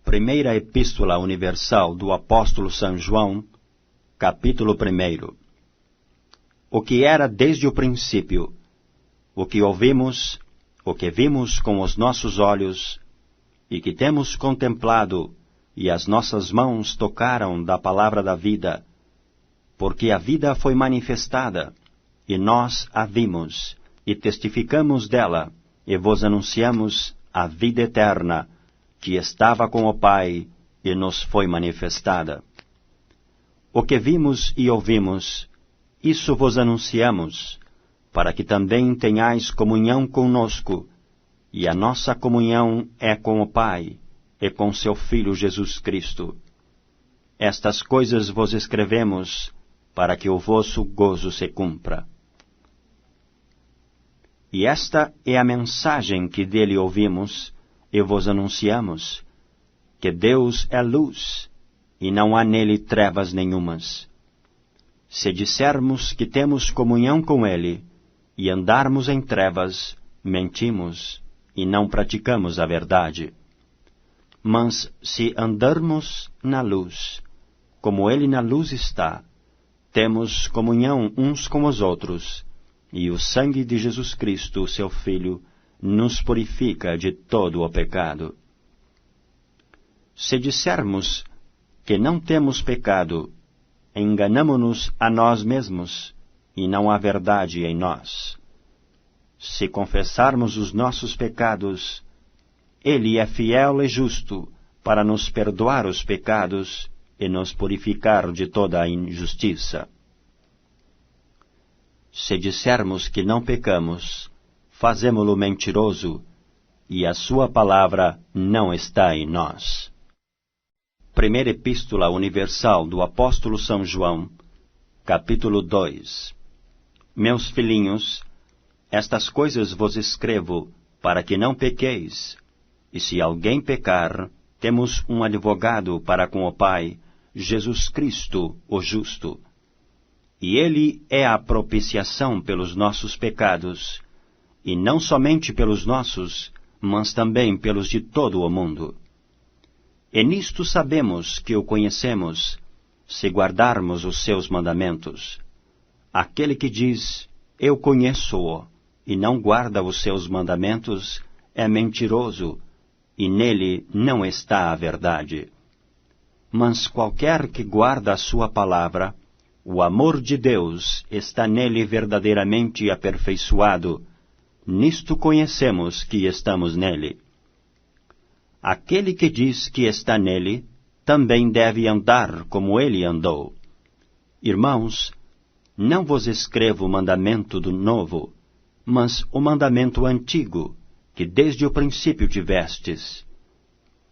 Primeira Epístola Universal do Apóstolo São João, capítulo 1. O que era desde o princípio, o que ouvimos, o que vimos com os nossos olhos, e que temos contemplado, e as nossas mãos tocaram da palavra da vida, porque a vida foi manifestada, e nós a vimos, e testificamos dela, e vos anunciamos a vida eterna, que estava com o Pai, e nos foi manifestada. O que vimos e ouvimos, isso vos anunciamos, para que também tenhais comunhão conosco, e a nossa comunhão é com o Pai, e com seu Filho Jesus Cristo. Estas coisas vos escrevemos, para que o vosso gozo se cumpra. E esta é a mensagem que dele ouvimos, e vos anunciamos, que Deus é luz, e não há nele trevas nenhumas. Se dissermos que temos comunhão com ele, e andarmos em trevas, mentimos, e não praticamos a verdade. Mas se andarmos na luz, como ele na luz está, temos comunhão uns com os outros, e o sangue de Jesus Cristo, seu Filho, nos purifica de todo o pecado. Se dissermos que não temos pecado, enganamo-nos a nós mesmos, e não há verdade em nós. Se confessarmos os nossos pecados, ele é fiel e justo para nos perdoar os pecados e nos purificar de toda a injustiça. Se dissermos que não pecamos, fazemo-lo mentiroso, e a sua palavra não está em nós. Primeira Epístola Universal do Apóstolo São João, capítulo 2. Meus filhinhos, estas coisas vos escrevo, para que não pequeis, e se alguém pecar, temos um advogado para com o Pai, Jesus Cristo, o justo. E ele é a propiciação pelos nossos pecados, e não somente pelos nossos, mas também pelos de todo o mundo. E nisto sabemos que o conhecemos, se guardarmos os seus mandamentos. Aquele que diz, eu conheço-o, e não guarda os seus mandamentos, é mentiroso, e nele não está a verdade. Mas qualquer que guarda a sua palavra, o amor de Deus está nele verdadeiramente aperfeiçoado. Nisto conhecemos que estamos nele. Aquele que diz que está nele, também deve andar como ele andou. Irmãos, não vos escrevo o mandamento do novo, mas o mandamento antigo, que desde o princípio tivestes.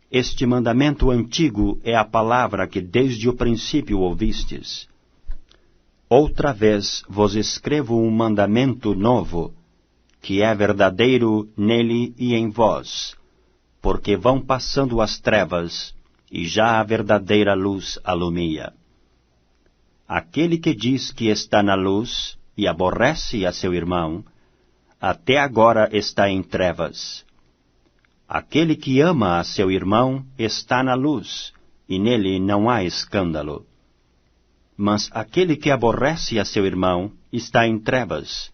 Este mandamento antigo é a palavra que desde o princípio ouvistes. Outra vez vos escrevo um mandamento novo, que é verdadeiro nele e em vós, porque vão passando as trevas, e já a verdadeira luz alumia. Aquele que diz que está na luz, e aborrece a seu irmão, até agora está em trevas. Aquele que ama a seu irmão está na luz, e nele não há escândalo. Mas aquele que aborrece a seu irmão está em trevas,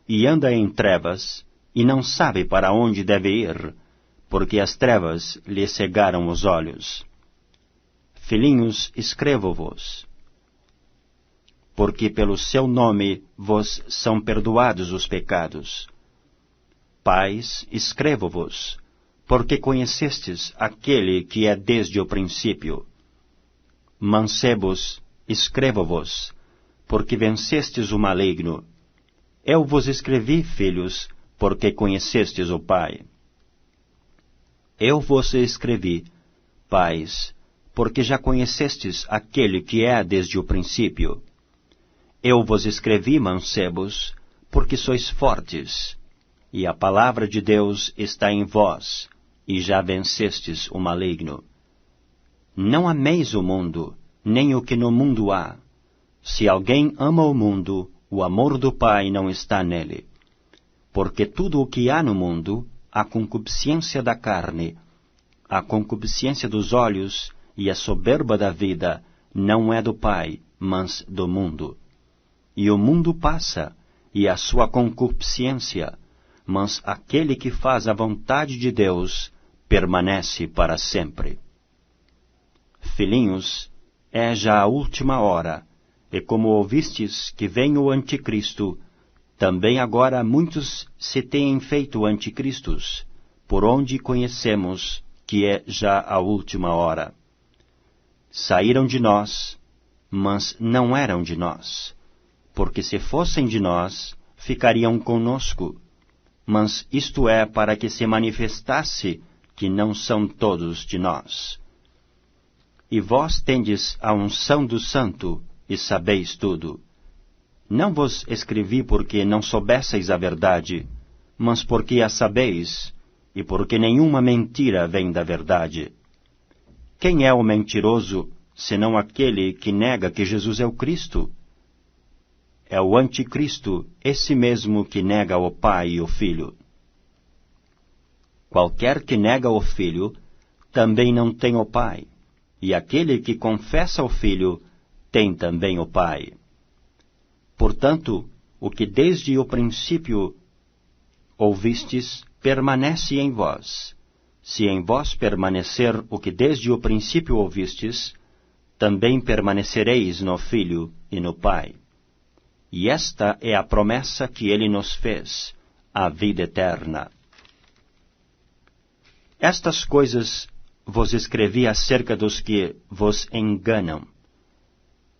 e anda em trevas, e não sabe para onde deve ir, porque as trevas lhe cegaram os olhos. Filhinhos, escrevo-vos, porque pelo seu nome vos são perdoados os pecados. Pais, escrevo-vos, porque conhecestes aquele que é desde o princípio. Mancebos, escrevo-vos, porque vencestes o maligno. Eu vos escrevi, filhos, porque conhecestes o Pai. Eu vos escrevi, pais, porque já conhecestes aquele que é desde o princípio. Eu vos escrevi, mancebos, porque sois fortes, e a palavra de Deus está em vós, e já vencestes o maligno. Não ameis o mundo, nem o que no mundo há. Se alguém ama o mundo, o amor do Pai não está nele. Porque tudo o que há no mundo, a concupiscência da carne, a concupiscência dos olhos e a soberba da vida não é do Pai, mas do mundo. E o mundo passa, e a sua concupiscência, mas aquele que faz a vontade de Deus permanece para sempre. Filhinhos, é já a última hora, e como ouvistes que vem o anticristo, também agora muitos se têm feito anticristos, por onde conhecemos que é já a última hora. Saíram de nós, mas não eram de nós, porque se fossem de nós, ficariam conosco. Mas isto é para que se manifestasse que não são todos de nós. E vós tendes a unção do Santo, e sabeis tudo. Não vos escrevi porque não soubesseis a verdade, mas porque a sabeis, e porque nenhuma mentira vem da verdade. Quem é o mentiroso, senão aquele que nega que Jesus é o Cristo? É o anticristo, esse mesmo que nega o Pai e o Filho. Qualquer que nega o Filho, também não tem o Pai, e aquele que confessa o Filho, tem também o Pai. Portanto, o que desde o princípio ouvistes, permanece em vós. Se em vós permanecer o que desde o princípio ouvistes, também permanecereis no Filho e no Pai. E esta é a promessa que ele nos fez, a vida eterna. Estas coisas vos escrevi acerca dos que vos enganam.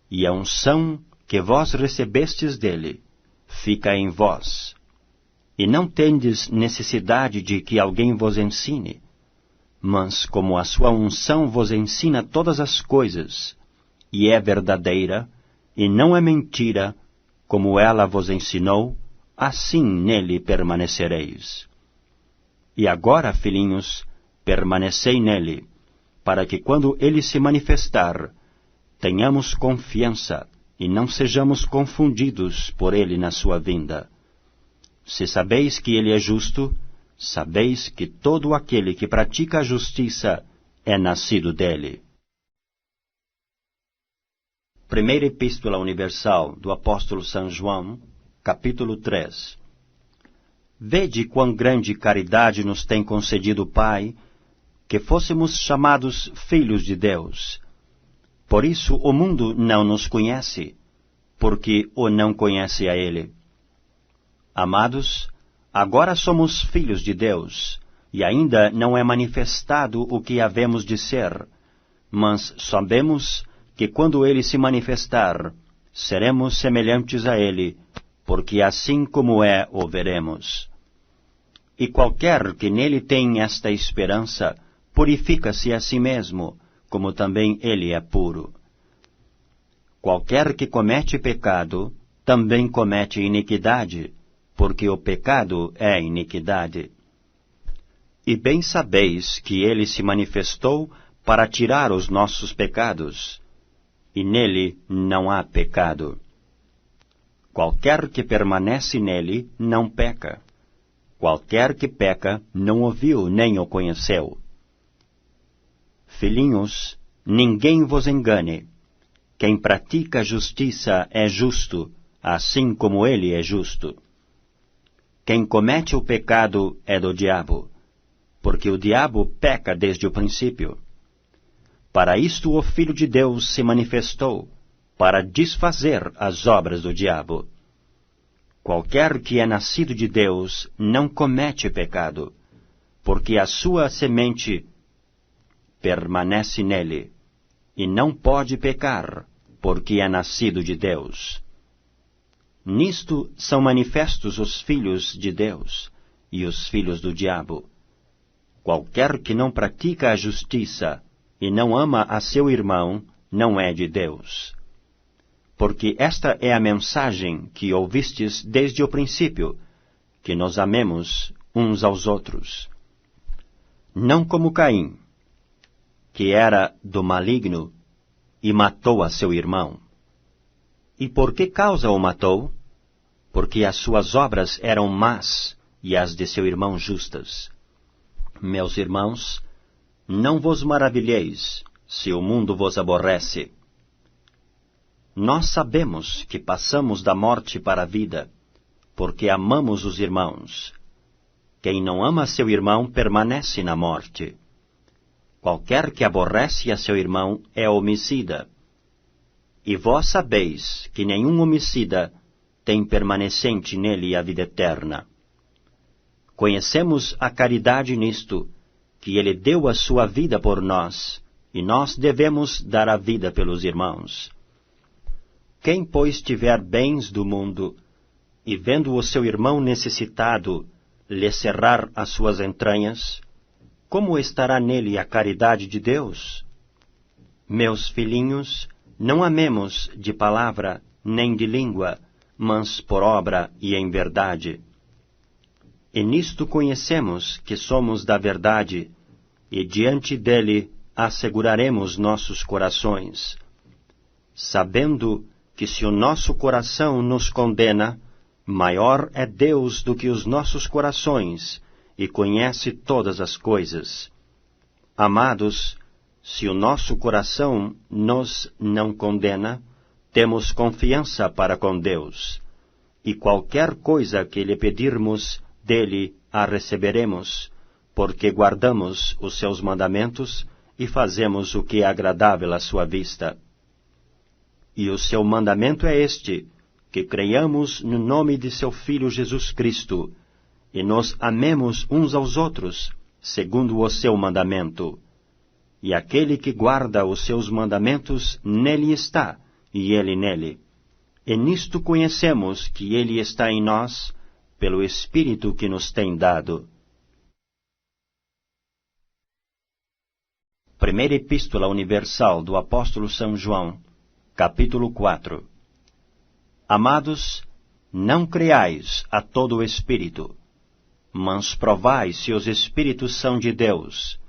E a unção que vós recebestes dele fica em vós. E não tendes necessidade de que alguém vos ensine, mas como a sua unção vos ensina todas as coisas, e é verdadeira, e não é mentira, como ela vos ensinou, assim nele permanecereis. E agora, filhinhos, permanecei nele, para que quando ele se manifestar, tenhamos confiança, e não sejamos confundidos por ele na sua vinda. Se sabeis que ele é justo, sabeis que todo aquele que pratica a justiça é nascido dele. Primeira Epístola Universal do Apóstolo São João, capítulo 3. Vede quão grande caridade nos tem concedido o Pai, que fôssemos chamados filhos de Deus. Por isso o mundo não nos conhece, porque o não conhece a Ele. Amados, agora somos filhos de Deus, e ainda não é manifestado o que havemos de ser, mas sabemos que quando Ele se manifestar, seremos semelhantes a Ele, porque assim como é, o veremos. E qualquer que nele tem esta esperança, purifica-se a si mesmo, como também ele é puro. Qualquer que comete pecado, também comete iniquidade, porque o pecado é iniquidade. E bem sabeis que ele se manifestou para tirar os nossos pecados, e nele não há pecado. Qualquer que permanece nele não peca. Qualquer que peca não o viu nem o conheceu. Filhinhos, ninguém vos engane. Quem pratica a justiça é justo, assim como ele é justo. Quem comete o pecado é do diabo, porque o diabo peca desde o princípio. Para isto o Filho de Deus se manifestou, para desfazer as obras do diabo. Qualquer que é nascido de Deus não comete pecado, porque a sua semente permanece nele, e não pode pecar, porque é nascido de Deus. Nisto são manifestos os filhos de Deus e os filhos do diabo. Qualquer que não pratica a justiça e não ama a seu irmão, não é de Deus. Porque esta é a mensagem que ouvistes desde o princípio, que nos amemos uns aos outros. Não como Caim, que era do maligno e matou a seu irmão. E por que causa o matou? Porque as suas obras eram más e as de seu irmão justas. Meus irmãos, Não vos maravilheis, se o mundo vos aborrece. Nós sabemos que passamos da morte para a vida, porque amamos os irmãos. Quem não ama seu irmão permanece na morte. Qualquer que aborrece a seu irmão é homicida. E vós sabeis que nenhum homicida tem permanecente nele a vida eterna. Conhecemos a caridade nisto, que ele deu a sua vida por nós, e nós devemos dar a vida pelos irmãos. Quem, pois, tiver bens do mundo, e vendo o seu irmão necessitado, lhe cerrar as suas entranhas, como estará nele a caridade de Deus? Meus filhinhos, não amemos de palavra nem de língua, mas por obra e em verdade. E nisto conhecemos que somos da verdade, e diante dele asseguraremos nossos corações, sabendo que se o nosso coração nos condena, maior é Deus do que os nossos corações, e conhece todas as coisas. Amados, se o nosso coração nos não condena, temos confiança para com Deus, e qualquer coisa que lhe pedirmos dele a receberemos, porque guardamos os seus mandamentos e fazemos o que é agradável à sua vista. E o seu mandamento é este, que creiamos no nome de seu Filho Jesus Cristo, e nos amemos uns aos outros, segundo o seu mandamento. E aquele que guarda os seus mandamentos, nele está, e ele nele. E nisto conhecemos que ele está em nós, pelo Espírito que nos tem dado. Primeira Epístola Universal do Apóstolo São João, capítulo 4. Amados, não creais a todo o Espírito, mas provai se os Espíritos são de Deus,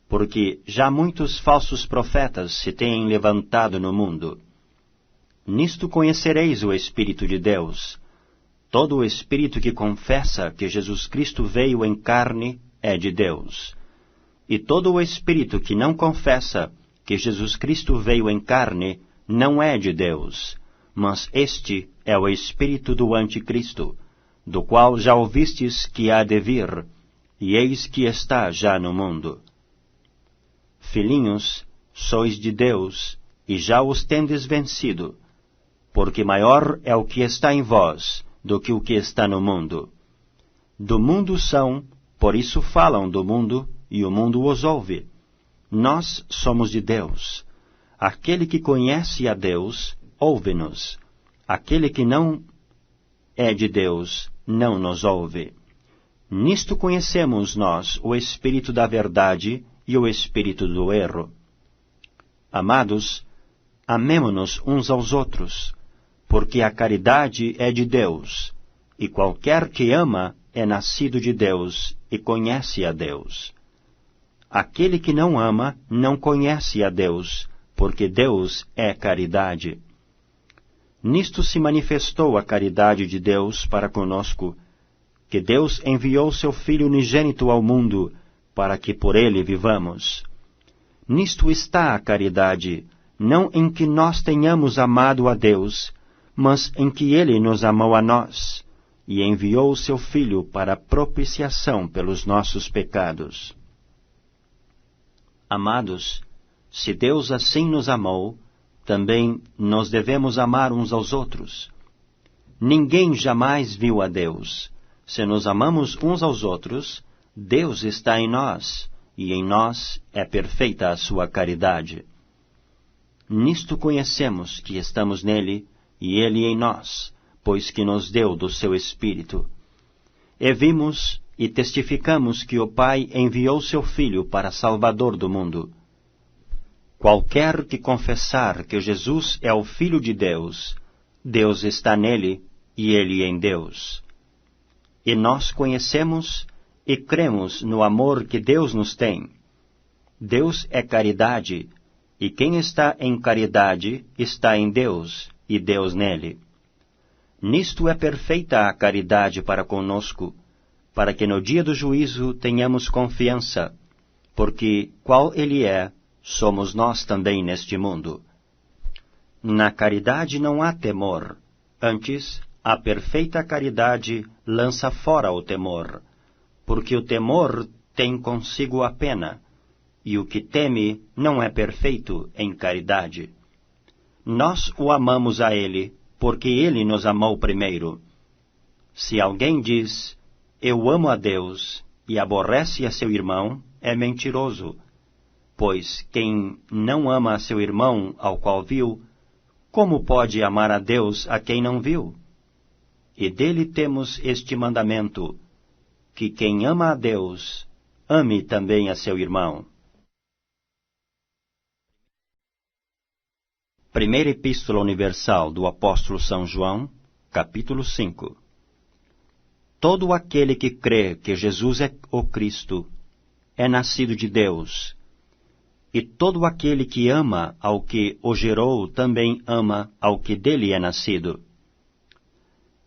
porque já muitos falsos profetas se têm levantado no mundo. Nisto conhecereis o Espírito de Deus. Todo o Espírito que confessa que Jesus Cristo veio em carne é de Deus. E todo o Espírito que não confessa que Jesus Cristo veio em carne não é de Deus, mas este é o espírito do Anticristo, do qual já ouvistes que há de vir, e eis que está já no mundo. Filhinhos, sois de Deus, e já os tendes vencido, porque maior é o que está em vós do que o que está no mundo. Do mundo são, por isso falam do mundo, e o mundo os ouve. Nós somos de Deus. Aquele que conhece a Deus, ouve-nos. Aquele que não é de Deus, não nos ouve. Nisto conhecemos nós o espírito da verdade e o espírito do erro. Amados, amemo-nos uns aos outros, porque a caridade é de Deus, e qualquer que ama é nascido de Deus e conhece a Deus. Aquele que não ama não conhece a Deus, porque Deus é caridade. Nisto se manifestou a caridade de Deus para conosco, que Deus enviou seu Filho unigênito ao mundo, para que por ele vivamos. Nisto está a caridade, não em que nós tenhamos amado a Deus, mas em que ele nos amou a nós, e enviou seu Filho para propiciação pelos nossos pecados. Amados, se Deus assim nos amou, também nós devemos amar uns aos outros. Ninguém jamais viu a Deus. Se nos amamos uns aos outros, Deus está em nós, e em nós é perfeita a sua caridade. Nisto conhecemos que estamos nele, e ele em nós, pois que nos deu do seu Espírito. E vimos e testificamos que o Pai enviou seu Filho para Salvador do mundo. Qualquer que confessar que Jesus é o Filho de Deus, Deus está nele e ele em Deus. E nós conhecemos e cremos no amor que Deus nos tem. Deus é caridade, e quem está em caridade está em Deus, e Deus nele. Nisto é perfeita a caridade para conosco, para que no dia do juízo tenhamos confiança, porque qual ele é, somos nós também neste mundo. Na caridade não há temor, antes, a perfeita caridade lança fora o temor, porque o temor tem consigo a pena, e o que teme não é perfeito em caridade. Nós o amamos a ele, porque ele nos amou primeiro. Se alguém diz, eu amo a Deus, e aborrece a seu irmão, é mentiroso, pois quem não ama a seu irmão ao qual viu, como pode amar a Deus a quem não viu? E dele temos este mandamento, que quem ama a Deus, ame também a seu irmão. Primeira Epístola Universal do Apóstolo São João, capítulo 5. Todo aquele que crê que Jesus é o Cristo, é nascido de Deus, e todo aquele que ama ao que o gerou também ama ao que dele é nascido.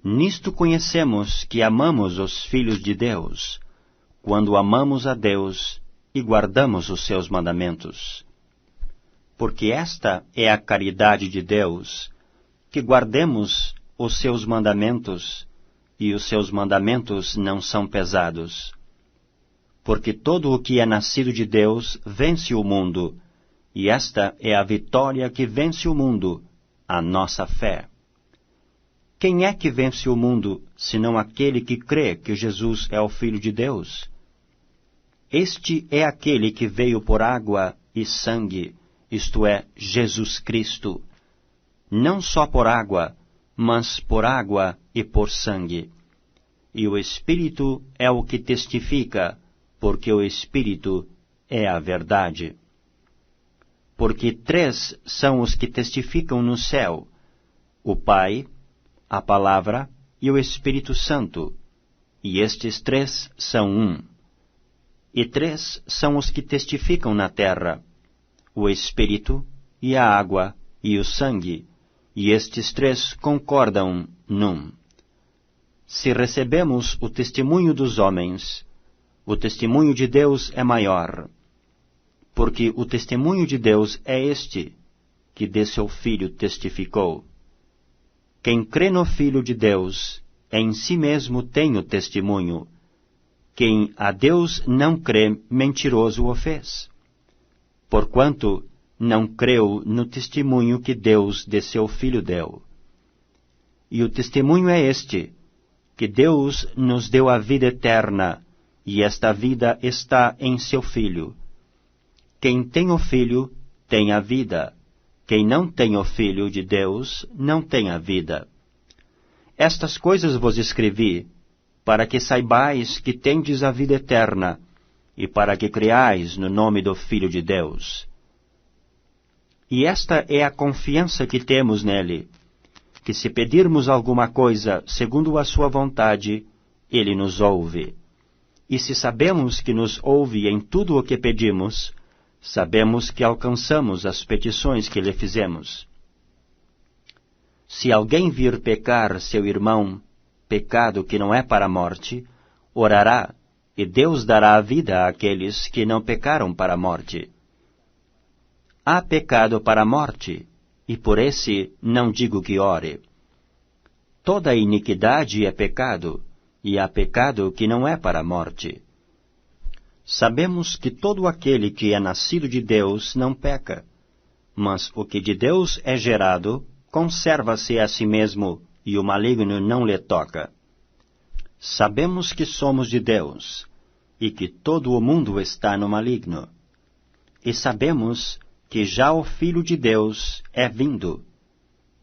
Nisto conhecemos que amamos os filhos de Deus, quando amamos a Deus e guardamos os seus mandamentos. Porque esta é a caridade de Deus, que guardemos os seus mandamentos, e os seus mandamentos não são pesados. Porque todo o que é nascido de Deus vence o mundo, e esta é a vitória que vence o mundo, a nossa fé. Quem é que vence o mundo, senão aquele que crê que Jesus é o Filho de Deus? Este é aquele que veio por água e sangue, isto é, Jesus Cristo. Não só por água, mas por água e por sangue. E o Espírito é o que testifica, porque o Espírito é a verdade. Porque 3 são os que testificam no céu: o Pai, a Palavra e o Espírito Santo, e estes 3 são um. E 3 são os que testificam na terra: o Espírito, e a água, e o sangue, e estes 3 concordam num. Se recebemos o testemunho dos homens, o testemunho de Deus é maior, porque o testemunho de Deus é este, que de seu Filho testificou. Quem crê no Filho de Deus, em si mesmo tem o testemunho. Quem a Deus não crê, mentiroso o fez. Porquanto não creu no testemunho que Deus de seu Filho deu. E o testemunho é este, que Deus nos deu a vida eterna, e esta vida está em seu Filho. Quem tem o Filho, tem a vida. Quem não tem o Filho de Deus, não tem a vida. Estas coisas vos escrevi, para que saibais que tendes a vida eterna, e para que creais no nome do Filho de Deus. E esta é a confiança que temos nele, que se pedirmos alguma coisa segundo a sua vontade, ele nos ouve. E se sabemos que nos ouve em tudo o que pedimos, sabemos que alcançamos as petições que lhe fizemos. Se alguém vir pecar seu irmão, pecado que não é para a morte, orará, e Deus dará a vida àqueles que não pecaram para a morte. Há pecado para a morte, e por esse não digo que ore. Toda iniquidade é pecado, e há pecado que não é para a morte. Sabemos que todo aquele que é nascido de Deus não peca, mas o que de Deus é gerado, conserva-se a si mesmo, e o maligno não lhe toca. Sabemos que somos de Deus, e que todo o mundo está no maligno. E sabemos que já o Filho de Deus é vindo,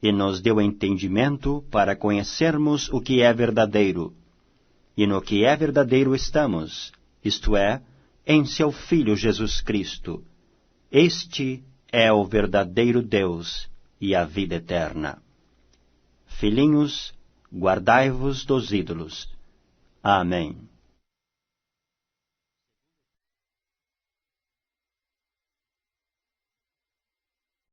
e nos deu entendimento para conhecermos o que é verdadeiro. E no que é verdadeiro estamos, isto é, em seu Filho Jesus Cristo. Este é o verdadeiro Deus e a vida eterna. Filhinhos, guardai-vos dos ídolos. Amém.